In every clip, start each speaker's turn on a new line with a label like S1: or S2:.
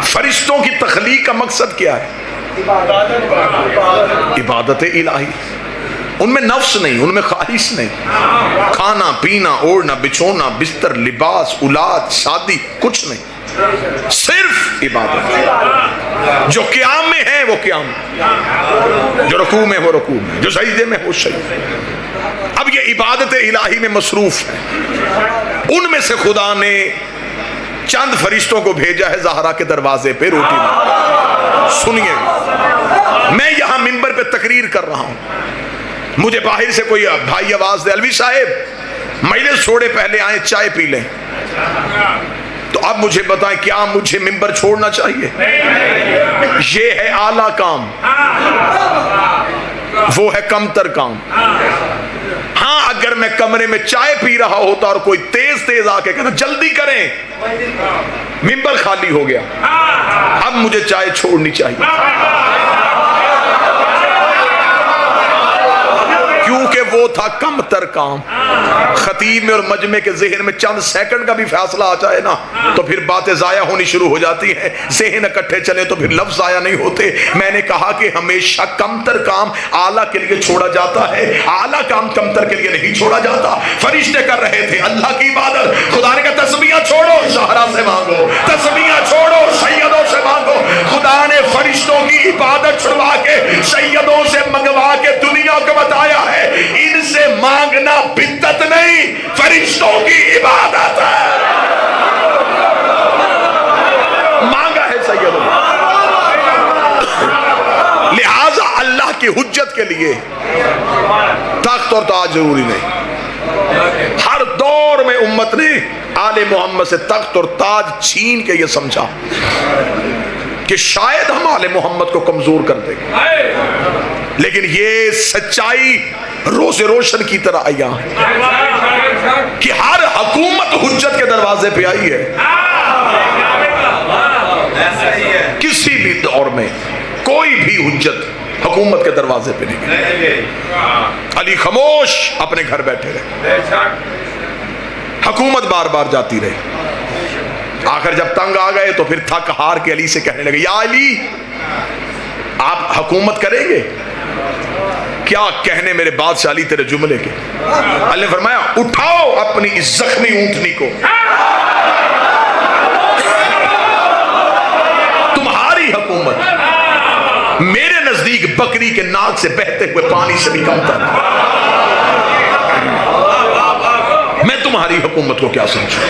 S1: फरिश्तों की तख्लीक का मकसद क्या है? इबादत इलाही। उनमें नफ्स नहीं, उनमें ख्वाहिश नहीं, खाना पीना ओढ़ना बिछोना बिस्तर लिबास औलाद शादी कुछ नहीं, सिर्फ इबादत। जो क़याम में है वो क़याम, जो रुकू में वो रुकू में, जो सजदे में वो सजदे। अब ये इबादत इलाही में मसरूफ है। उनमें से खुदा ने चंद फरिश्तों को भेजा है ज़हरा के दरवाजे पे रोटी में। सुनिए, मैं यहां मिंबर पे तकरीर कर रहा हूं, मुझे बाहर से कोई भाई आवाज दे, अलवी साहब मजलिस छोड़े पहले आए चाय पी लें, तो अब मुझे बताएं क्या मुझे मिंबर छोड़ना चाहिए? ये है आला काम, वो है कमतर काम। हाँ, अगर मैं कमरे में चाय पी रहा होता और कोई तेज तेज आके कहता जल्दी करें, मिंबर खाली हो गया, अब मुझे चाय छोड़नी चाहिए, क्योंकि वो था कमतर काम। खतीब में और मजमे के जहन में चंद सेकंड का भी फैसला आ जाए ना, तो फिर बातें जाया होनी शुरू हो जाती हैं, जहन इकट्ठे चले तो फिर लफ्ज जाया नहीं होते। मैंने कहा कि हमेशा कमतर काम आला के लिए छोड़ा जाता है, आला काम कमतर के लिए नहीं छोड़ा जाता। फरिश्ते कर रहे थे अल्लाह की इबादत, खुदा ने कहा तस्बीहां छोड़ो ज़हरा से मांगो, तस्बीहां छोड़ो सैयदों से मांगो। खुदा ने फरिश्तों की इबादत छुड़वा के सैयदों से मंगवा के दुनिया को बताया है इनसे मांगना बिद्दत नहीं, फरिश्तों की इबादत है। मांगा है सैयदों, लिहाजा अल्लाह की हुज्जत के लिए तख्त और ताज जरूरी नहीं। हर दौर में उम्मत ने आले मोहम्मद से तख्त और ताज छीन के ये समझा कि शायद हम आले मोहम्मद को कमजोर कर देंगे, लेकिन ये सच्चाई रोज़े रोशन की तरह आया है कि हर हुकूमत हुज्जत के दरवाजे पे आई है। किसी भी दौर में कोई भी हुज्जत हुकूमत के दरवाजे पे नहीं। अली खामोश अपने घर बैठे रहे, हुकूमत बार बार जाती रही, आखिर जब तंग आ गए तो फिर थक हार के अली से कहने लगे, या अली आप हुकूमत करेंगे क्या? कहने मेरे बादशाह अली तेरे जुमले के। अल्लाह ने फरमाया उठाओ अपनी इस जख्मी ऊंटनी को, तुम्हारी हुकूमत मेरे नजदीक बकरी के नाक से बहते हुए पानी से भी कम था। मैं तुम्हारी हुकूमत को क्या समझूं?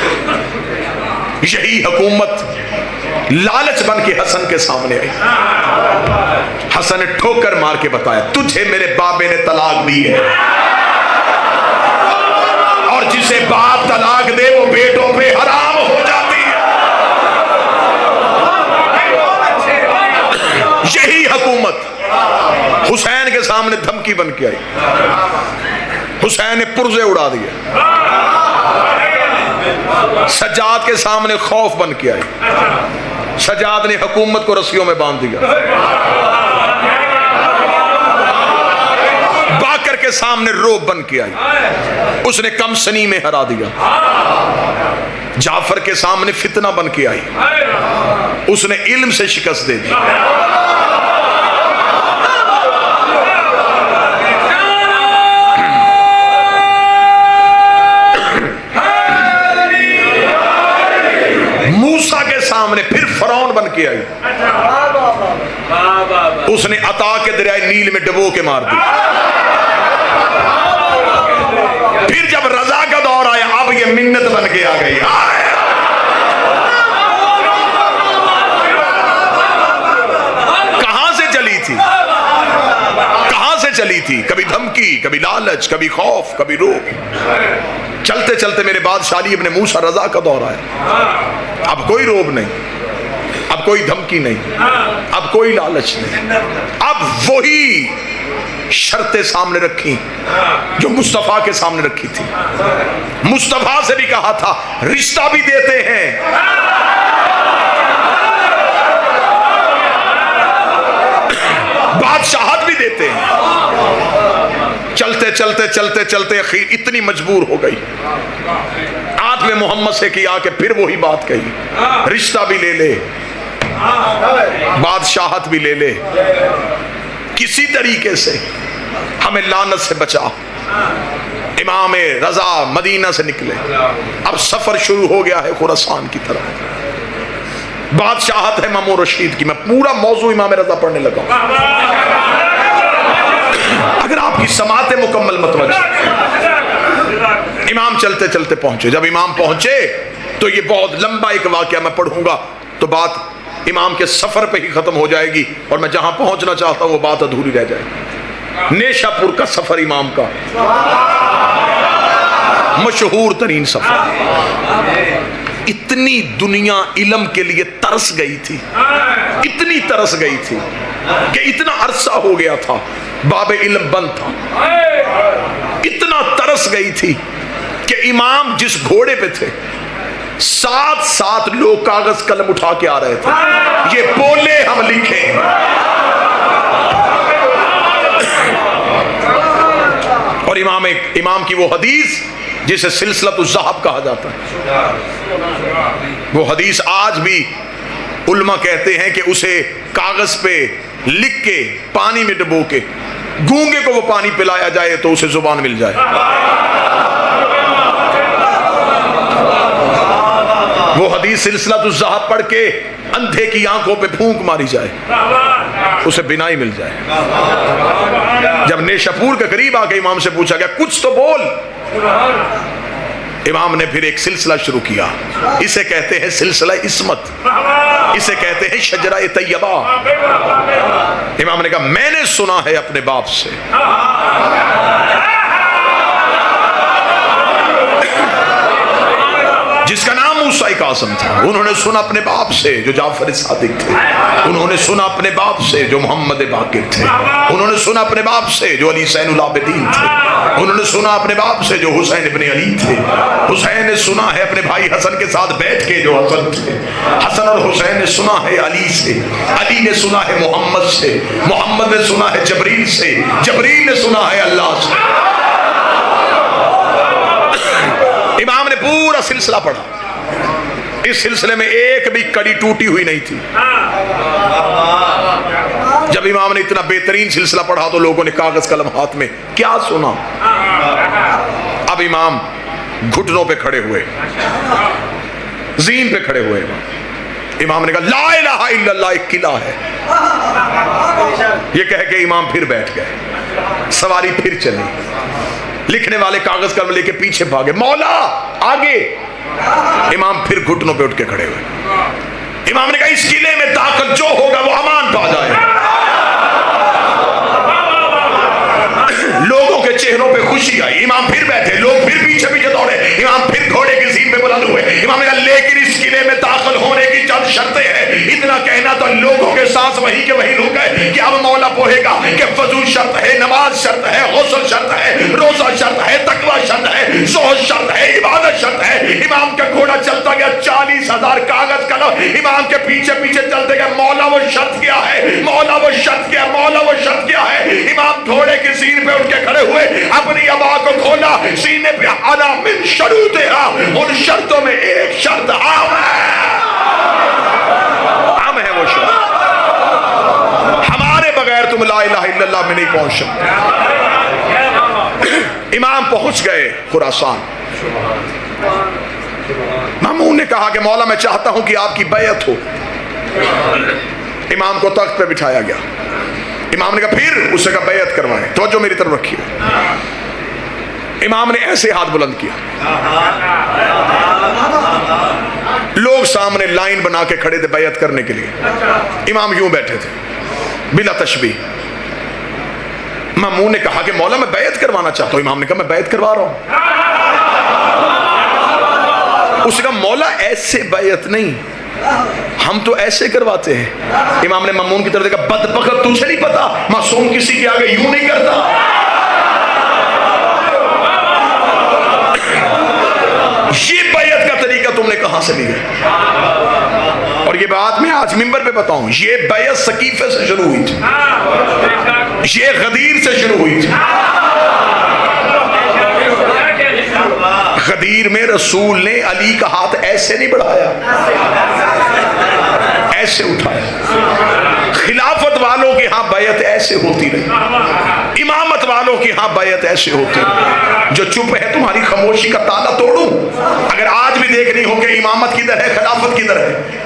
S1: यही हुकूमत लालच बन के हसन के सामने आई। हसन ने ठोकर मार के बताया तुझे मेरे बाबे ने तलाक दी है, और जिसे बाप तलाक दे वो बेटों पे हराम हो जाती है। यही हुकूमत हुसैन के सामने धमकी बन के आई, हुसैन ने पुर्जे उड़ा दिए। सज्जाद के सामने खौफ बन के आई, सज्जाद ने हुकूमत को रस्सियों में बांध दिया। बाकर के सामने रोब बन के आई, उसने कम सनी में हरा दिया। जाफर के सामने फितना बन के आई, उसने इल्म से शिकस्त दे दी। मूसा के सामने फिर फरौन बन के आई, उसने अता के दरियाए नील में डबो के मार दी। फिर जब रजा का दौर आया, अब ये मिन्नत बन के आ गई। कहां से चली थी, कहां से चली थी? कभी धमकी, कभी लालच, कभी खौफ, कभी रोक। चलते चलते मेरे बादशाह अली इब्न मूसा रजा का दौर आया। अब कोई रोब नहीं, अब कोई धमकी नहीं, अब कोई लालच नहीं, अब वही शर्तें सामने रखी जो मुस्तफा के सामने रखी थी। मुस्तफा से भी कहा था रिश्ता भी देते हैं, बादशाहत भी देते हैं। चलते चलते चलते चलते आखिर इतनी मजबूर हो गई, आंख में मोहम्मद से किया कि फिर वही बात कही, रिश्ता भी ले ले बादशाहत भी ले ले, किसी तरीके से हमें लानत से बचा। इमाम रजा मदीना से निकले, अब सफर शुरू हो गया है खुरासान की तरफ। बादशाहत है मामून रशीद की। मैं पूरा मौजू इमाम रजा पढ़ने लगा। अगर आपकी समाते मुकम्मल मतवज्जो। इमाम चलते चलते पहुंचे। जब इमाम पहुंचे तो ये बहुत लंबा एक वाकया मैं पढ़ूंगा तो बात इमाम के सफर पे ही खत्म हो जाएगी, और मैं जहां पहुंचना चाहता हूं वो बात अधूरी रह जाएगी। नेशापुर का सफर इमाम का मशहूर तरीन सफर। इतनी दुनिया इल्म के लिए तरस गई थी, इतनी तरस गई थी कि इतना अरसा हो गया था बाबे इल्म बंद था। इतना तरस गई थी कि इमाम जिस घोड़े पे थे, साथ साथ लोग कागज कलम उठा के आ रहे थे, ये बोले हम लिखे। और इमाम की वो हदीस जिसे सिलसिलतुज़ ज़हब कहा जाता है, वो हदीस आज भी उल्मा कहते हैं कि उसे कागज पे लिख के पानी में डुबो के गूंगे को वो पानी पिलाया जाए तो उसे जुबान मिल जाए। वो हदीस सिलसिलतुज़ ज़हब पढ़ के अंधे की आंखों पे फूंक मारी जाए, उसे बिनाई मिल जाए। जब नेशापुर के करीब आके इमाम से पूछा गया कुछ तो बोल, इमाम ने फिर एक सिलसिला शुरू किया। इसे कहते हैं सिलसिला इस्मत, इसे कहते हैं शजरा तैयबा। इमाम ने कहा मैंने सुना है अपने बाप से, जिसका नाम मूसा कासिम था, उन्होंने सुना अपने बाप से जो जाफर सादिक थे, उन्होंने सुना अपने बाप से जो मोहम्मद बाकिर थे, उन्होंने सुना अपने बाप से जो अली सैनुल आबिदीन थे, उन्होंने सुना अपने बाप से जो हुसैन इब्ने अली थे, हुसैन ने सुना है अपने भाई हसन के साथ बैठ के जो हसन थे, हसन और हुसैन ने सुना है अली से, अली ने सुना है मोहम्मद से, मोहम्मद ने सुना है जबरील से, जबरील ने सुना है अल्लाह से। इमाम ने पूरा सिलसिला पढ़ा। इस सिलसिले में एक भी कड़ी टूटी हुई नहीं थी। जब इमाम ने इतना बेहतरीन सिलसिला पढ़ा तो लोगों ने कागज कलम हाथ में क्या सुना। अब इमाम घुटनों पे खड़े हुए, जीन पे खड़े हुए। इमाम ने कहा ला इलाहा इल्लल्लाह एक किला है। ये कह के इमाम फिर बैठ गए, सवारी फिर चली। लिखने वाले कागज कलम लेके पीछे भागे, मौला आगे। इमाम फिर घुटनों पे उठ के खड़े हुए। इमाम ने कहा इस किले में दाखिल जो होगा वो अमान पा जाए। लोगों के चेहरों पे खुशी आई। इमाम फिर बैठे, लोग फिर पीछे पीछे दौड़े। इमाम फिर घोड़े की सीट पे बुलंद हुए। इमाम ने कहा लेकिन इस किले में दाखिल होने की चंद शर्तें हैं। इतना कहना तो लोगों के सांस वही के वही रुक गए कि अब मौला पोहेगा कि वजू शर्त है, नमाज शर्त है, गौसल शर्त है, रोजा शर्त है, तकवा शर्त है, ज़ुहद शर्त है, इबादत शर्त है। इमाम का घोड़ा चलता गया, 40,000 कागज कलम इमाम के पीछे पीछे चलते गए। मौला वो शर्त क्या है, मौला वो शर्त क्या, मौला वो शर्त क्या है। इमाम घोड़े की सीन पे उठ के खड़े हुए, अपनी अबा को खोला, सीने पे आला मिन शरूतिहा, उन शर्तों में एक शर्त आम है वो शर्त। हमारे बगैर तुम ला इलाहा इल्लल्लाह में नहीं पहुंच सकते। इमाम पहुंच गए खुरासान। मामून ने कहा कि मौला मैं चाहता हूं कि आपकी बैयत हो। इमाम को तख्त पे बिठाया गया। इमाम ने कहा फिर उससे कहा बैयत करवाएं, तवज्जो मेरी तरफ रखिए। इमाम ने ऐसे हाथ बुलंद किया, लोग सामने लाइन बना के खड़े थे बैयत करने के लिए। इमाम यूं बैठे थे बिला तशबीह। मामून ने कहा कि मौला मैं बैयत करवाना चाहता हूं। इमाम ने कहा मैं बैयत करवा रहा हूं। उसने कहा मौला ऐसे बैयत नहीं, हम तो ऐसे करवाते हैं। इमाम ने मामून की तरफ देखा, बदबख्त तुझे नहीं पता मासूम किसी के आगे यूं नहीं करता। ये बैयत का तरीका तुमने कहां से लिया? और ये बात मैं आज मिंबर पे बताऊं, ये बैयत सकीफे से शुरू हुई थी, ये गदीर से शुरू हुई थी। गदीर में रसूल ने अली का हाथ ऐसे नहीं बढ़ाया, ऐसे उठाया। खिलाफत वालों के यहाँ बैयत ऐसे होती रही, इमामत वालों के यहाँ बैयत ऐसे होती रही। जो चुप है तुम्हारी खामोशी का ताला तोड़ूं। अगर आज भी देखनी हो कि इमामत किधर है, खिलाफत किधर है,